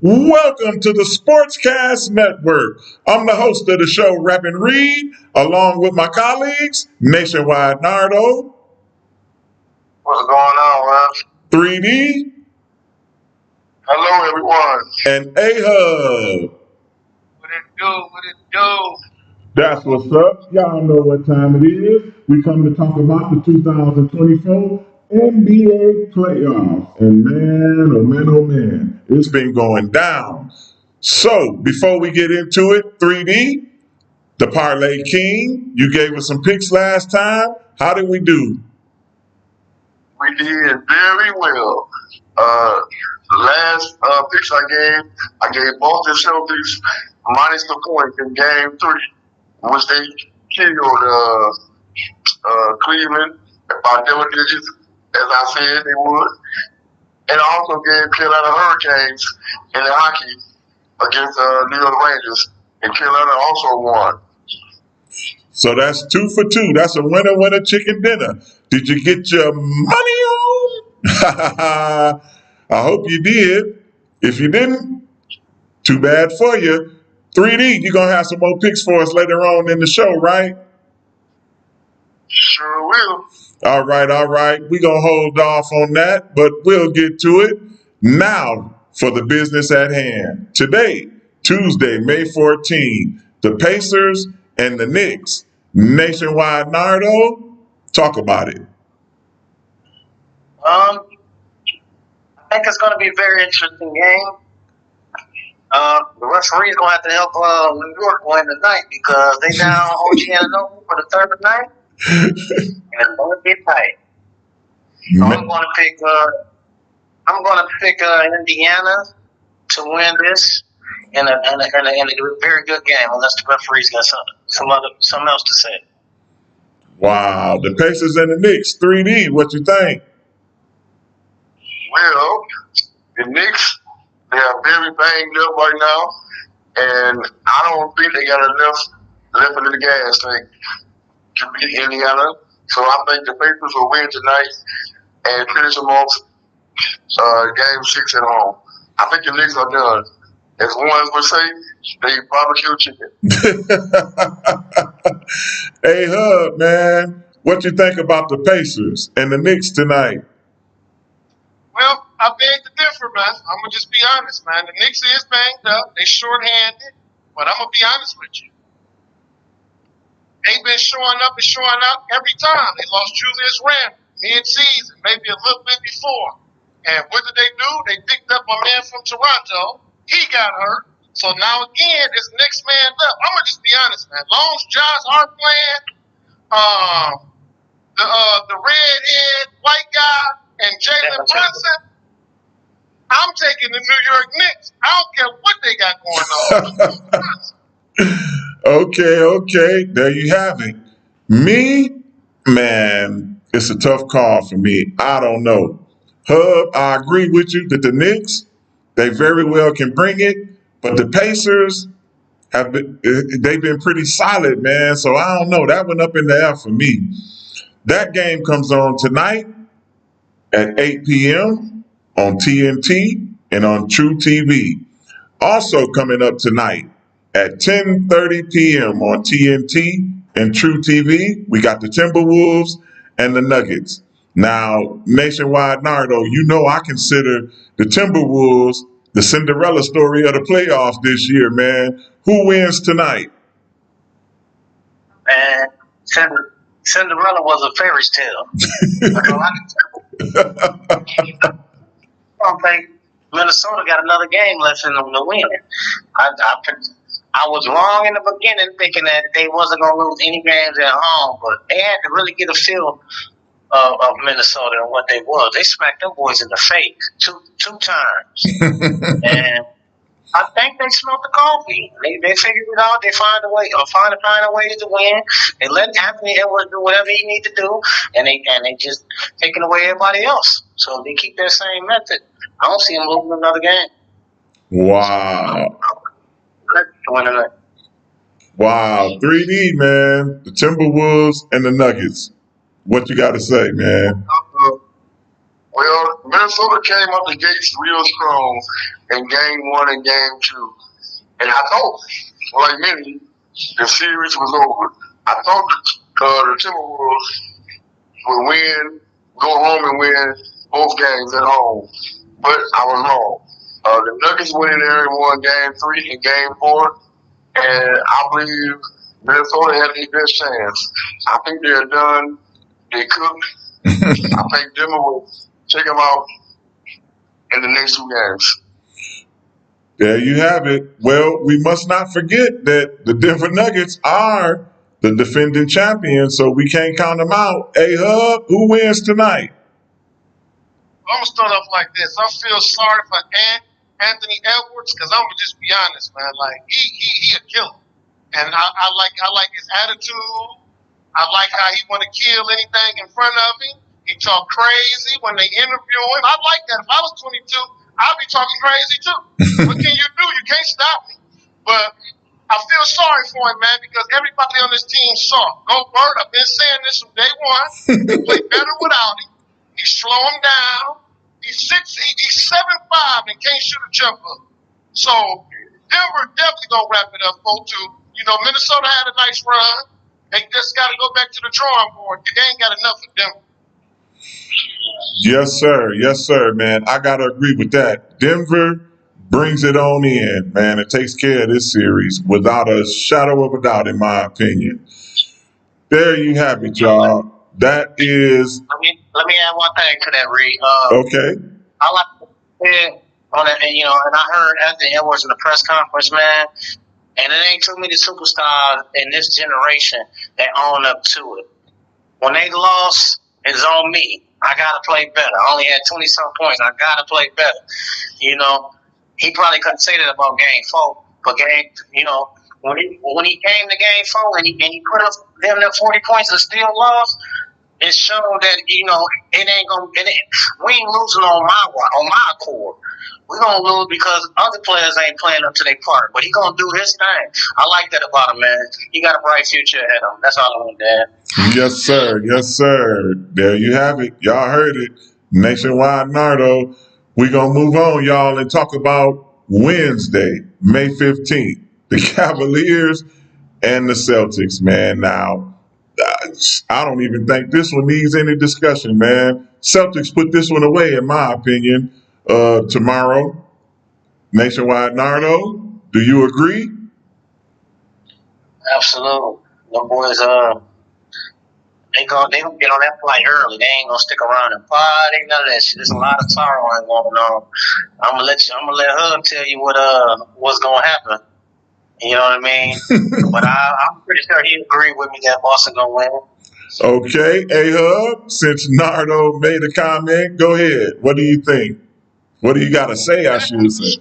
Welcome to the Sportscast Network. I'm the host of the show, Rappin' Reed, along with my colleagues, Nationwide Nardo. What's going on, Russ? 3D. Hello, everyone. And A-Hub. What it do? That's what's up. Y'all know what time it is. We come to talk about the 2024 NBA playoffs. And man, it's been going down. So, before we get into it, 3D, the Parlay King, you gave us some picks last time. How did we do? We did very well. Last picks I gave Boston Celtics minus the point in Game 3, which they killed Cleveland by double digits, as I said they would. And I also gave Carolina Hurricanes in the hockey against New York Rangers, and Carolina also won. So that's 2 for 2. That's a winner chicken dinner. Did you get your money on? I hope you did. If you didn't, too bad for you. 3D, you're going to have some more picks for us later on in the show, right? Sure will. All right. We're going to hold off on that, but we'll get to it. Now for the business at hand. Today, Tuesday, May 14, the Pacers and the Knicks. Nationwide Nardo, talk about it. I think it's going to be a very interesting game. The referee's going to have to help New York win tonight because they down OG Anunoby for the third night, and it's going to get tight. So I'm going to pick Indiana to win this in a very good game, unless the referee's got something else to say. Wow, the Pacers and the Knicks. 3D, what you think? Well, the Knicks, they are very banged up right now, and I don't think they got enough left in the gas tank to beat Indiana. So I think the Pacers will win tonight and finish them off Game 6 at home. I think the Knicks are done. As one would say, they barbecue chicken. Hey, Hub, man, what you think about the Pacers and the Knicks tonight? Well, I beg to differ, man. I'm going to just be honest, man. The Knicks is banged up. They short-handed. But I'm going to be honest with you. They've been showing up every time. They lost Julius Randle mid-season, maybe a little bit before. And what did they do? They picked up a man from Toronto. He got hurt. So now, again, it's Knicks man up. I'm going to just be honest, man. Long as Josh Hart playing, the redhead white guy, and Jalen Brunson, I'm taking the New York Knicks. I don't care what they got going on. Okay. There you have it. Me, man, it's a tough call for me. I don't know. Hub, I agree with you that the Knicks, they very well can bring it, but the Pacers they've been pretty solid, man. So I don't know. That went up in the air for me. That game comes on tonight at 8 p.m. on TNT and on True TV. Also coming up tonight at 10:30 p.m. on TNT and True TV, we got the Timberwolves and the Nuggets. Now, Nationwide Nardo, you know I consider the Timberwolves the Cinderella story of the playoffs this year, man. Who wins tonight? Man, Cinderella was a fairy tale. I don't think Minnesota got another game left in them to win. I was wrong in the beginning thinking that they wasn't going to lose any games at home, but they had to really get a feel of Minnesota and what they was. They smacked them boys in the face two times. And I think they smoked the coffee. They figured it out. They find a way to win. They let Anthony Edwards do whatever he need to do, and they just taking away everybody else. So they keep that same method. I don't see them losing another game. Wow. Wow. 3D, man. The Timberwolves and the Nuggets. What you got to say, man? Well, Minnesota Minnesota came up the gates real strong in game 1 and game 2. And I thought, like many, the series was over. I thought the Timberwolves would win, go home and win both games at home. But I was wrong. The Nuggets went in there and won game 3 and game 4. And I believe Minnesota had their best chance. I think they're done. They cooked. I think Denver will take them out in the next 2 games. There you have it. Well, we must not forget that the Denver Nuggets are the defending champions, so we can't count them out. Hey, Hub, who wins tonight? I'm gonna start off like this. I feel sorry for Anthony Edwards because I'm gonna just be honest, man. Like he a killer, and I like his attitude. I like how he want to kill anything in front of him. He talk crazy when they interview him. I like that. If I was 22, I'd be talking crazy too. What can you do? You can't stop me. But I feel sorry for him, man, because everybody on this team saw. Go Bird, I've been saying this from day one. They play better without him. He slow him down. He's 7'5" and can't shoot a jumper. So Denver definitely gonna wrap it up, 4-2. You know, Minnesota had a nice run. They just got to go back to the drawing board. They ain't got enough of them. Yes, sir. Yes, sir, man. I got to agree with that. Denver brings it on in, man. It takes care of this series without a shadow of a doubt, in my opinion. There you have it, y'all. That is... Let me add one thing to that, Reed. Okay. I like on it, and I heard Anthony Edwards in the press conference, man. And it ain't too many superstars in this generation that own up to it. When they lost, it's on me. I gotta play better. I only had 20-some points. I gotta play better. He probably couldn't say that about game 4, but when he came to game 4 and he put up them 40 points and still lost, it showed that it ain't gonna. We ain't losing on my accord. We're gonna lose because other players ain't playing up to their part. But he gonna do his thing. I like that about him, man. He got a bright future ahead of him. That's all I want to add. Yes, sir. Yes, sir. There you have it. Y'all heard it. Nationwide Nardo. We're going to move on, y'all, and talk about Wednesday, May 15th. The Cavaliers and the Celtics, man. Now, I don't even think this one needs any discussion, man. Celtics put this one away, in my opinion, tomorrow. Nationwide Nardo, do you agree? Absolutely. The boys, they gonna get on that flight early. They ain't gonna stick around and party, none of that shit. There's a lot of sorrow going on. I'm gonna let Hub tell you what's gonna happen. You know what I mean? But I'm pretty sure he agree with me that Boston gonna win. Okay, A-Hub, since Nardo made a comment, go ahead. What do you think? What do you got to say, I should say?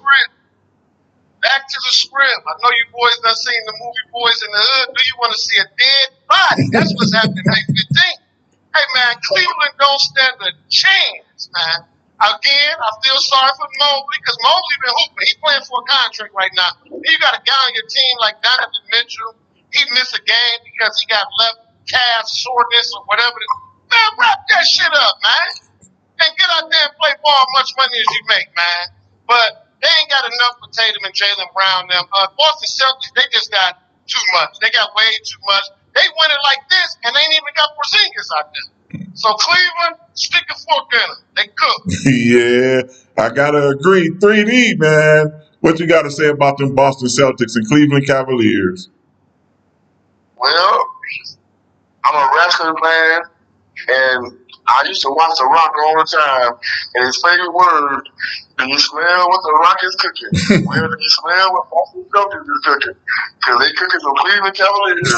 Back to the script. I know you boys done seen the movie Boys in the Hood. Do you want to see a dead body? That's what's happening May 15th. Hey, man, Cleveland don't stand a chance, man. Again, I feel sorry for Mobley because Mobley been hooping. He's playing for a contract right now. You got a guy on your team like Donovan Mitchell. He missed a game because he got left calf soreness or whatever. Man, wrap that shit up, man. And get out there and play ball much money as you make, man. But they ain't got enough for Tatum and Jaylen Brown. Boston Celtics, they just got too much. They got way too much. They win it like this, and they ain't even got Porzingis out there. So Cleveland, stick a fork in them. They cook. Yeah, I gotta agree. 3D, man. What you got to say about them Boston Celtics and Cleveland Cavaliers? Well, I'm a wrestling fan, and I used to watch The Rock all the time. And his favorite word, do you smell what The Rock is cooking? Where do you smell what Boston Celtics is cooking? Because they cooking some Cleveland Cavaliers.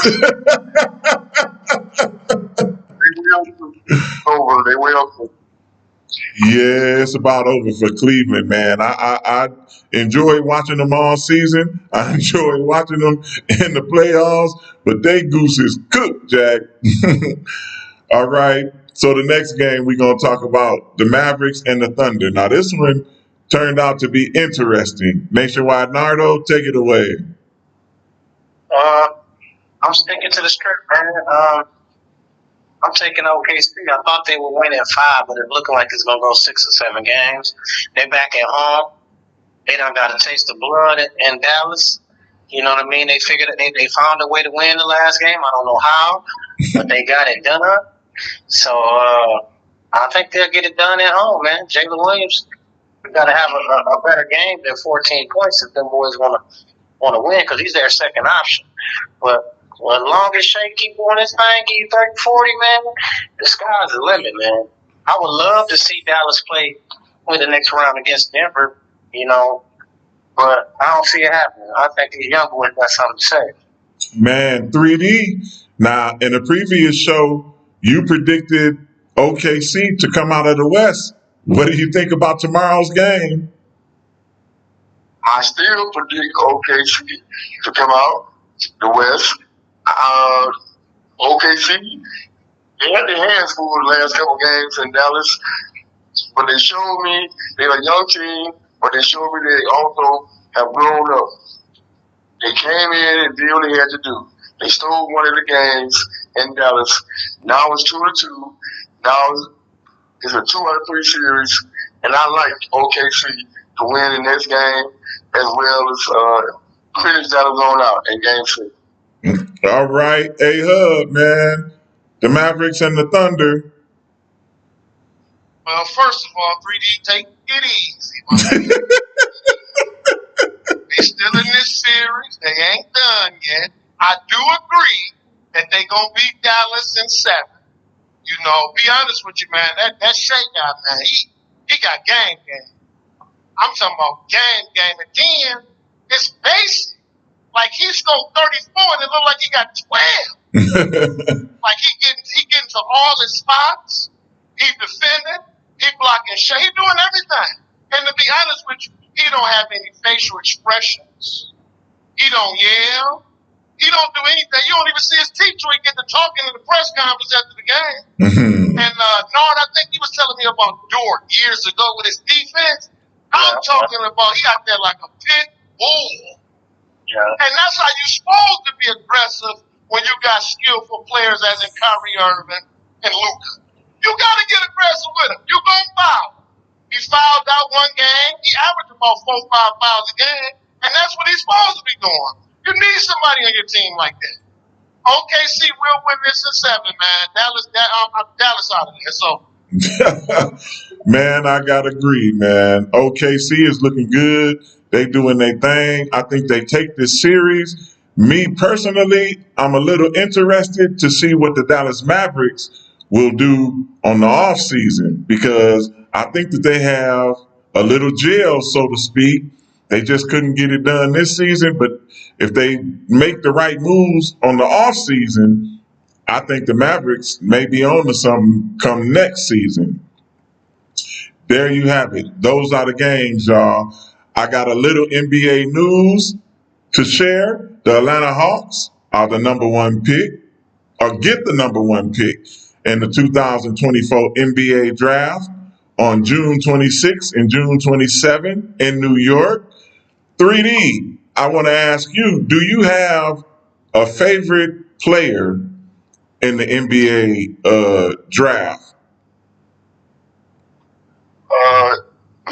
They will cook. Yeah, it's about over for Cleveland, man. I enjoy watching them all season. I enjoy watching them in the playoffs, but they gooses cooked, Jack. All right. So the next game we're going to talk about the Mavericks and the Thunder. Now this one turned out to be interesting. Nationwide Nardo, take it away. I'm sticking to the script, man. I'm taking OKC. I thought they would win at 5, but it's looking like it's gonna go 6 or 7 games. They're back at home. They done got a taste of blood in Dallas. You know what I mean? They figured that they found a way to win the last game. I don't know how, but they got it done. So I think they'll get it done at home, man. Jalen Williams got to have a better game than 14 points if them boys want to win, because he's their second option. But as long as Shea keep doing his thing, give you 30, 40, man, the sky's the limit, man. I would love to see Dallas play with the next round against Denver, you know, but I don't see it happening. I think these young boys got something to say. Man, 3D. Now, in a previous show, you predicted OKC to come out of the West. What do you think about tomorrow's game? I still predict OKC to come out the West. OKC, they had their hands full the last couple games in Dallas, but they showed me they're a young team, but they showed me they also have grown up. They came in and did what they had to do. They stole one of the games in Dallas. Now it's 2-2. Now it's a 2-3 series, and I like OKC to win the next game as well as finish Dallas on out in Game 6. All right, A-Hub, man. The Mavericks and the Thunder. Well, first of all, 3D, take it easy. They still in this series. They ain't done yet. I do agree that they gonna beat Dallas in 7. You know, be honest with you, man. That Shea guy, man, he got game. I'm talking about game. And then it's basic. Like he scored 34 and it looked like he got 12. Like he getting to all his spots. He defending. He blocking Shea. He doing everything. And to be honest with you, he don't have any facial expressions. He don't yell. He don't do anything. You don't even see his teeth till he get to talking in the press conference after the game. Mm-hmm. And Nard, I think he was telling me about Dort years ago with his defense. I'm talking about he out there like a pit bull. Yeah. And that's how you're supposed to be aggressive when you got skillful players as in Kyrie Irving and Luka. You got to get aggressive with him. You're going to foul. He fouled out one game. He averaged about 4 or 5 fouls a game. And that's what he's supposed to be doing. You need somebody on your team like that. OKC will win this in 7, man. Dallas out of there. So, Man, I gotta agree, man. OKC is looking good. They doing their thing. I think they take this series. Me personally, I'm a little interested to see what the Dallas Mavericks will do on the off season, because I think that they have a little gel, so to speak. They just couldn't get it done this season, but if they make the right moves on the off season, I think the Mavericks may be on to something come next season. There you have it. Those are the games, y'all. I got a little NBA news to share. The Atlanta Hawks are the number 1 pick, or get the number 1 pick in the 2024 NBA draft on June 26 and June 27 in New York. 3D, I want to ask you, do you have a favorite player in the NBA draft?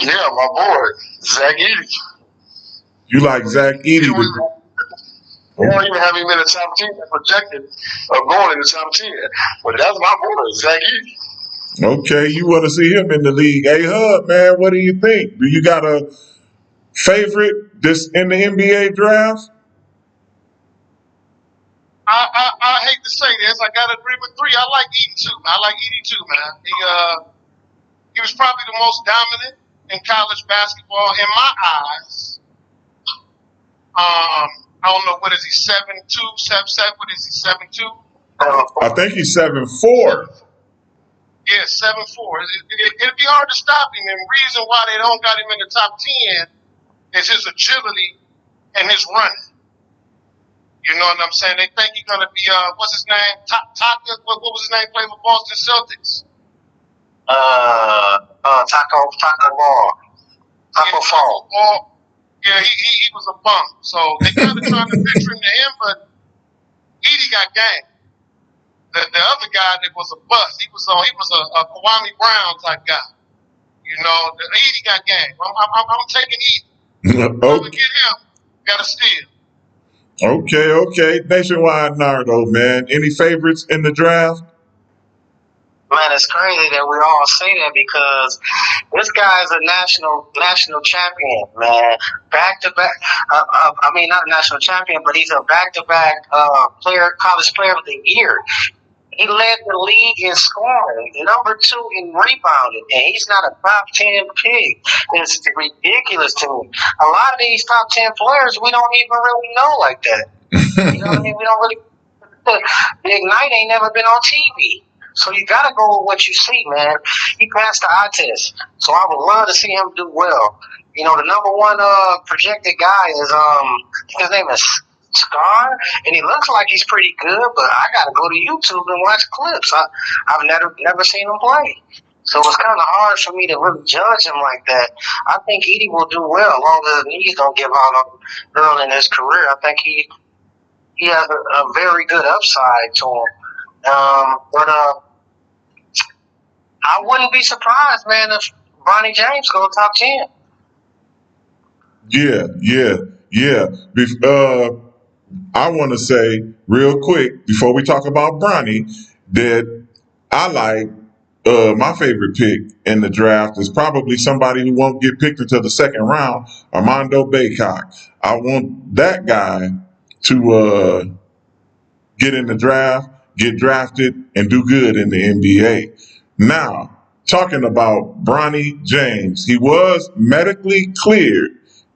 Yeah, my boy, Zach Edey. You like Zach Edey? They don't even have him in the top 10 projected going in the top 10. But that's my boy, Zach Edey. Okay, you want to see him in the league. Hey, Hub, man, what do you think? Do you got a favorite this in the NBA draft? I hate to say this. I got to agree with 3. I like Edey too, man. He was probably the most dominant in college basketball in my eyes. I don't know, what is he, 7'2", 7'7", what is he, 7'2"? I think he's 7'4". Yeah, 7'4". It'd be hard to stop him, and the reason why they don't got him in the top 10 is his agility and his running. You know what I'm saying? They think he's going to be, what's his name? Taka, what was his name, playing for Boston Celtics? Taco Fall. Yeah, he was a bum. So they kind of trying to picture him to him, but Edey got game. the other guy that was a bust. He was a Kwame Brown type guy. You know, the Edie got game. I'm taking Edie. I'm gonna Okay, get him. Got to steal. okay. Nationwide Nardo, man. Any favorites in the draft? Man, it's crazy that we all say that because this guy is a national champion, man. Back to back. I mean, not a national champion, but he's a back to back college player of the year. He led the league in scoring, number 2 in rebounding, and he's not a top 10 pick. It's ridiculous to me. A lot of these top 10 players we don't even really know like that. You know what I mean? We don't really. The Ignite ain't never been on TV. So you got to go with what you see, man. He passed the eye test. So I would love to see him do well. You know, the number 1 projected guy is, his name is Scar, and he looks like he's pretty good, but I got to go to YouTube and watch clips. I've never seen him play. So it's kind of hard for me to really judge him like that. I think Edie will do well as long as his knees don't give out on early in his career. I think he has a very good upside to him. But I wouldn't be surprised, man, if Bronny James goes top 10. Yeah. I want to say real quick before we talk about Bronny that I like my favorite pick in the draft is probably somebody who won't get picked until the second round, Armando Baycock. I want that guy to get in the draft, get drafted, and do good in the NBA. Now, talking about Bronny James, he was medically cleared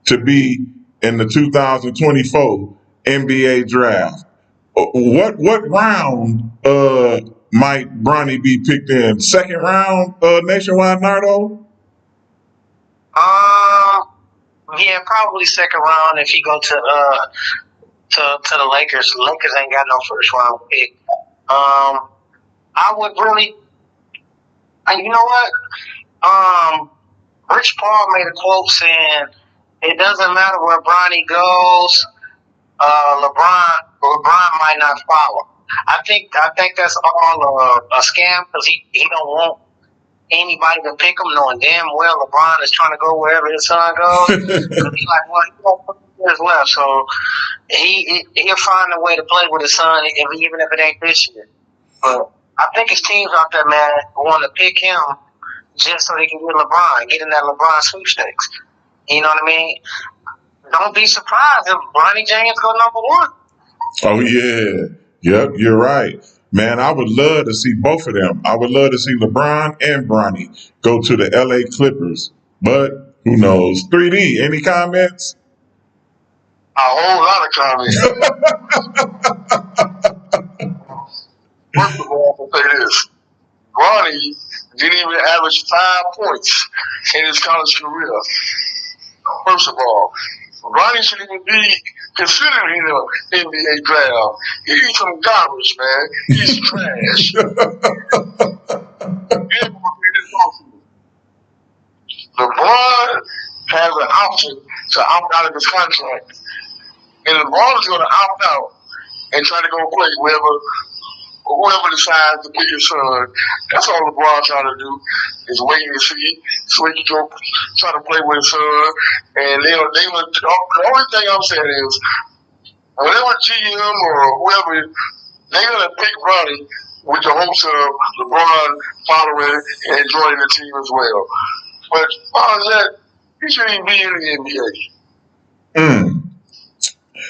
to be in the 2024 NBA draft. What round might Bronny be picked in? Second round, Nationwide Nardo? Yeah, probably second round if you go to the Lakers. Lakers ain't got no first round pick. I would really, you know what? Rich Paul made a quote saying, "It doesn't matter where Bronny goes, LeBron might not follow." I think that's all a scam because he don't want anybody to pick him, knowing damn well LeBron is trying to go wherever his son goes. Because he's like, well, he got 2 years left, so he'll find a way to play with his son, even if it ain't this year. But I think his teams out there, man, want to pick him just so they can get in that LeBron sweepstakes. You know what I mean? Don't be surprised if Bronny James go number 1. Oh, yeah. Yep, you're right. Man, I would love to see both of them. I would love to see LeBron and Bronny go to the LA Clippers. But who knows? 3D, any comments? A whole lot of comments. First of all, I'll say this. Bronny didn't even average 5 points in his college career. First of all, Bronny shouldn't even be considered in the NBA draft. He's some garbage, man. He's trash. LeBron has an option to opt out of his contract. And LeBron is going to opt out and try to go play whoever decides to pick his son. That's all LeBron trying to do is waiting to see so he can go try to play with his son. And the only thing I'm saying is whatever GM or whoever, they're going to pick Bronny with the hopes of LeBron following and joining the team as well. But as far as that, he shouldn't even be in the NBA.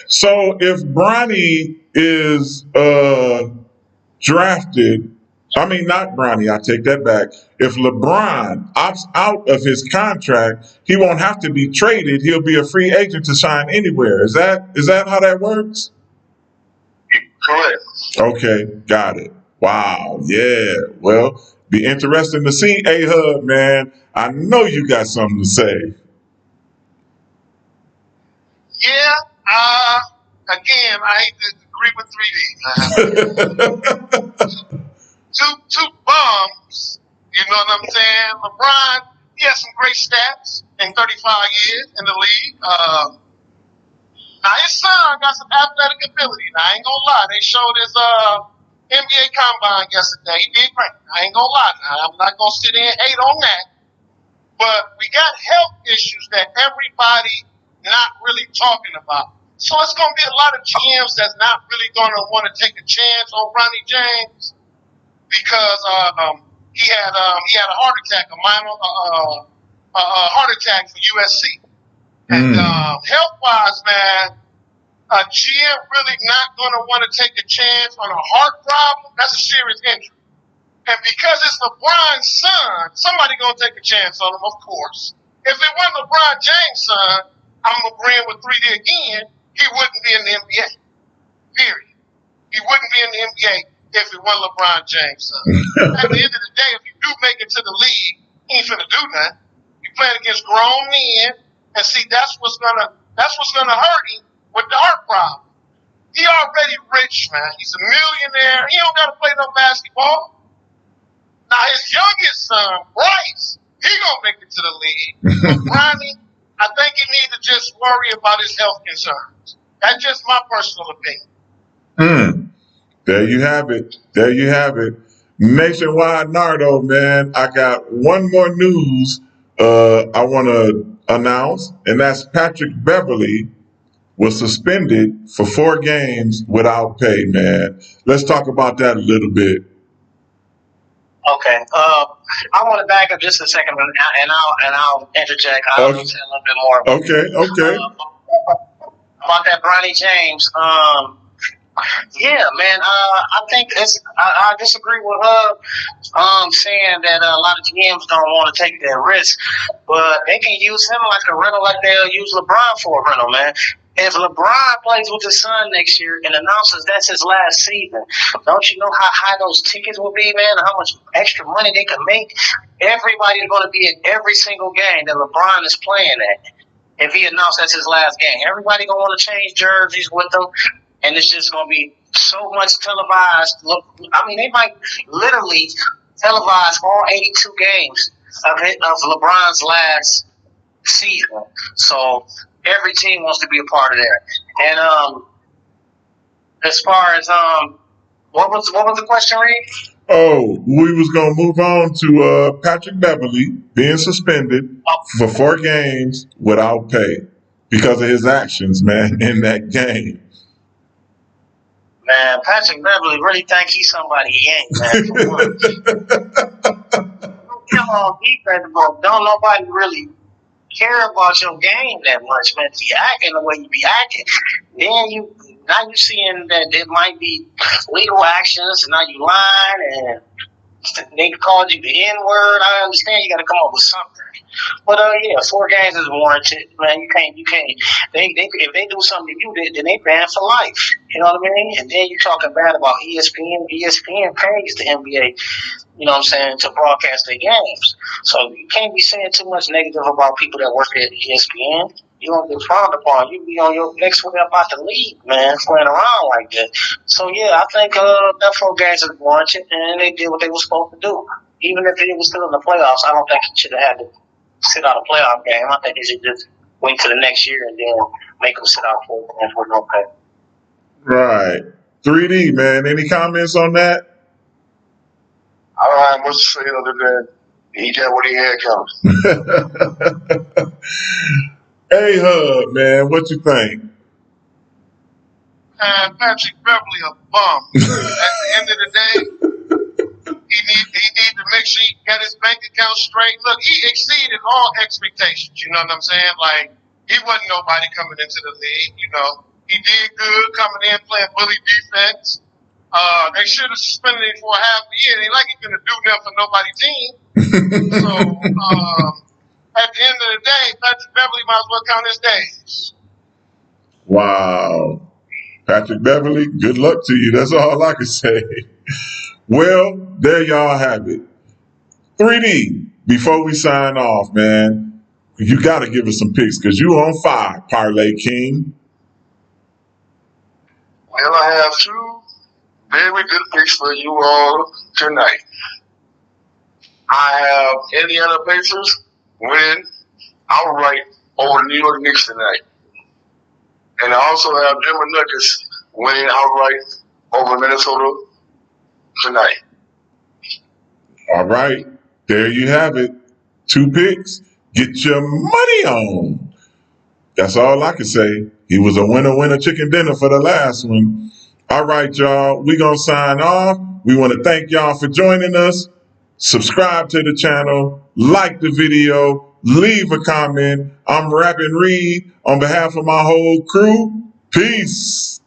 So if Bronny is drafted, not Bronny, I take that back. If LeBron opts out of his contract, he won't have to be traded. He'll be a free agent to sign anywhere. Is that how that works? Correct. Okay, got it. Wow, yeah. Well, be interesting to see. A-Hub, man, I know you got something to say. Yeah. Again, I hate to agree with 3D. Two bums. You know what I'm saying? LeBron, he has some great stats in 35 years in the league. Now his son got some athletic ability. Now I ain't gonna lie, they showed his NBA Combine yesterday. He did great. I ain't gonna lie. Now, I'm not gonna sit there and hate on that. But we got health issues that everybody not really talking about. So it's gonna be a lot of GMs that's not really gonna want to take a chance on Ronnie James because he had a heart attack, a minor heart attack for USC. And health wise, man, a GM really not going to want to take a chance on a heart problem. That's a serious injury. And because it's LeBron's son, somebody going to take a chance on him, of course. If it wasn't LeBron James' son, I'm agreeing with 3D again, he wouldn't be in the NBA. Period. He wouldn't be in the NBA if it wasn't LeBron James' son. At the end of the day, if you do make it to the league, he ain't finna do nothing. You playing against grown men, and see that's what's gonna hurt him with the heart problem. He already rich, man. He's a millionaire. He don't gotta play no basketball. Now his youngest son, Bryce, he gonna make it to the league. But Ronnie, I think he need to just worry about his health concerns. That's just my personal opinion. There you have it. There you have it. Nationwide Nardo, man. I got one more news I want to announce, and that's Patrick Beverly was suspended for 4 games without pay, man. Let's talk about that a little bit. Okay. I want to back up just a second, and I'll interject. I'll say a little bit more. Okay. About that Bronny James. Yeah, man. I think I disagree with her saying that a lot of GMs don't want to take that risk, but they can use him like a rental, like they'll use LeBron for a rental, man. If LeBron plays with his son next year and announces that's his last season, don't you know how high those tickets will be, man? How much extra money they can make? Everybody's going to be in every single game that LeBron is playing at. If he announced that's his last game, everybody going to want to change jerseys with him. And it's just going to be so much televised. Look, I mean, they might literally televise all 82 games of LeBron's last season. So every team wants to be a part of that. And as far as what was the question, Reed? Oh, we was gonna move on to Patrick Beverly being suspended for 4 games without pay because of his actions, man, in that game. Man, Patrick Beverly really think he's somebody he ain't, man. Come on, defense, bro. Don't nobody really care about your game that much, man. If you acting the way you be acting, then you seeing that there might be legal actions, and now you lying, and they called you the N-word. I understand you got to come up with something. But yeah, 4 games is warranted, man. You can't. If they do something to you, then they ban for life. You know what I mean? And then you talking bad about ESPN. ESPN pays the NBA. You know what I'm saying, to broadcast their games. So you can't be saying too much negative about people that work at ESPN. You don't get frowned upon. You be on your next way about the league, man, playing around like that. So yeah, I think that 4 games is warranted, and they did what they were supposed to do. Even if he was still in the playoffs, I don't think he should have had to sit out a playoff game. I think he should just wait till the next year and then make him sit out 4 games with no pay. Right. 3D, man. Any comments on that? I don't have much to say other than he got what he had coming. Hey, Hub, man, what you think? Patrick Beverly a bum. At the end of the day, he need to make sure he got his bank account straight. Look, he exceeded all expectations. You know what I'm saying? Like, he wasn't nobody coming into the league. You know, he did good coming in playing bully defense. They should have suspended him for a half a year. It ain't like he's gonna do nothing for nobody's team. So at the end of the day, Patrick Beverly might as well count his days. Wow. Patrick Beverly, good luck to you. That's all I can say. Well, there y'all have it. 3D, before we sign off, man, you got to give us some picks because you on fire, Parlay King. Well, I have 2 very good picks for you all tonight. I have Indiana Pacers winning outright over the New York Knicks tonight. And I also have Denver Nuggets winning outright over Minnesota tonight. All right, there you have it. 2 picks. Get your money on. That's all I can say. He was a winner chicken dinner for the last one. All right, y'all. We're going to sign off. We want to thank y'all for joining us. Subscribe to the channel. Like the video. Leave a comment. I'm Rapping Reed on behalf of my whole crew. Peace.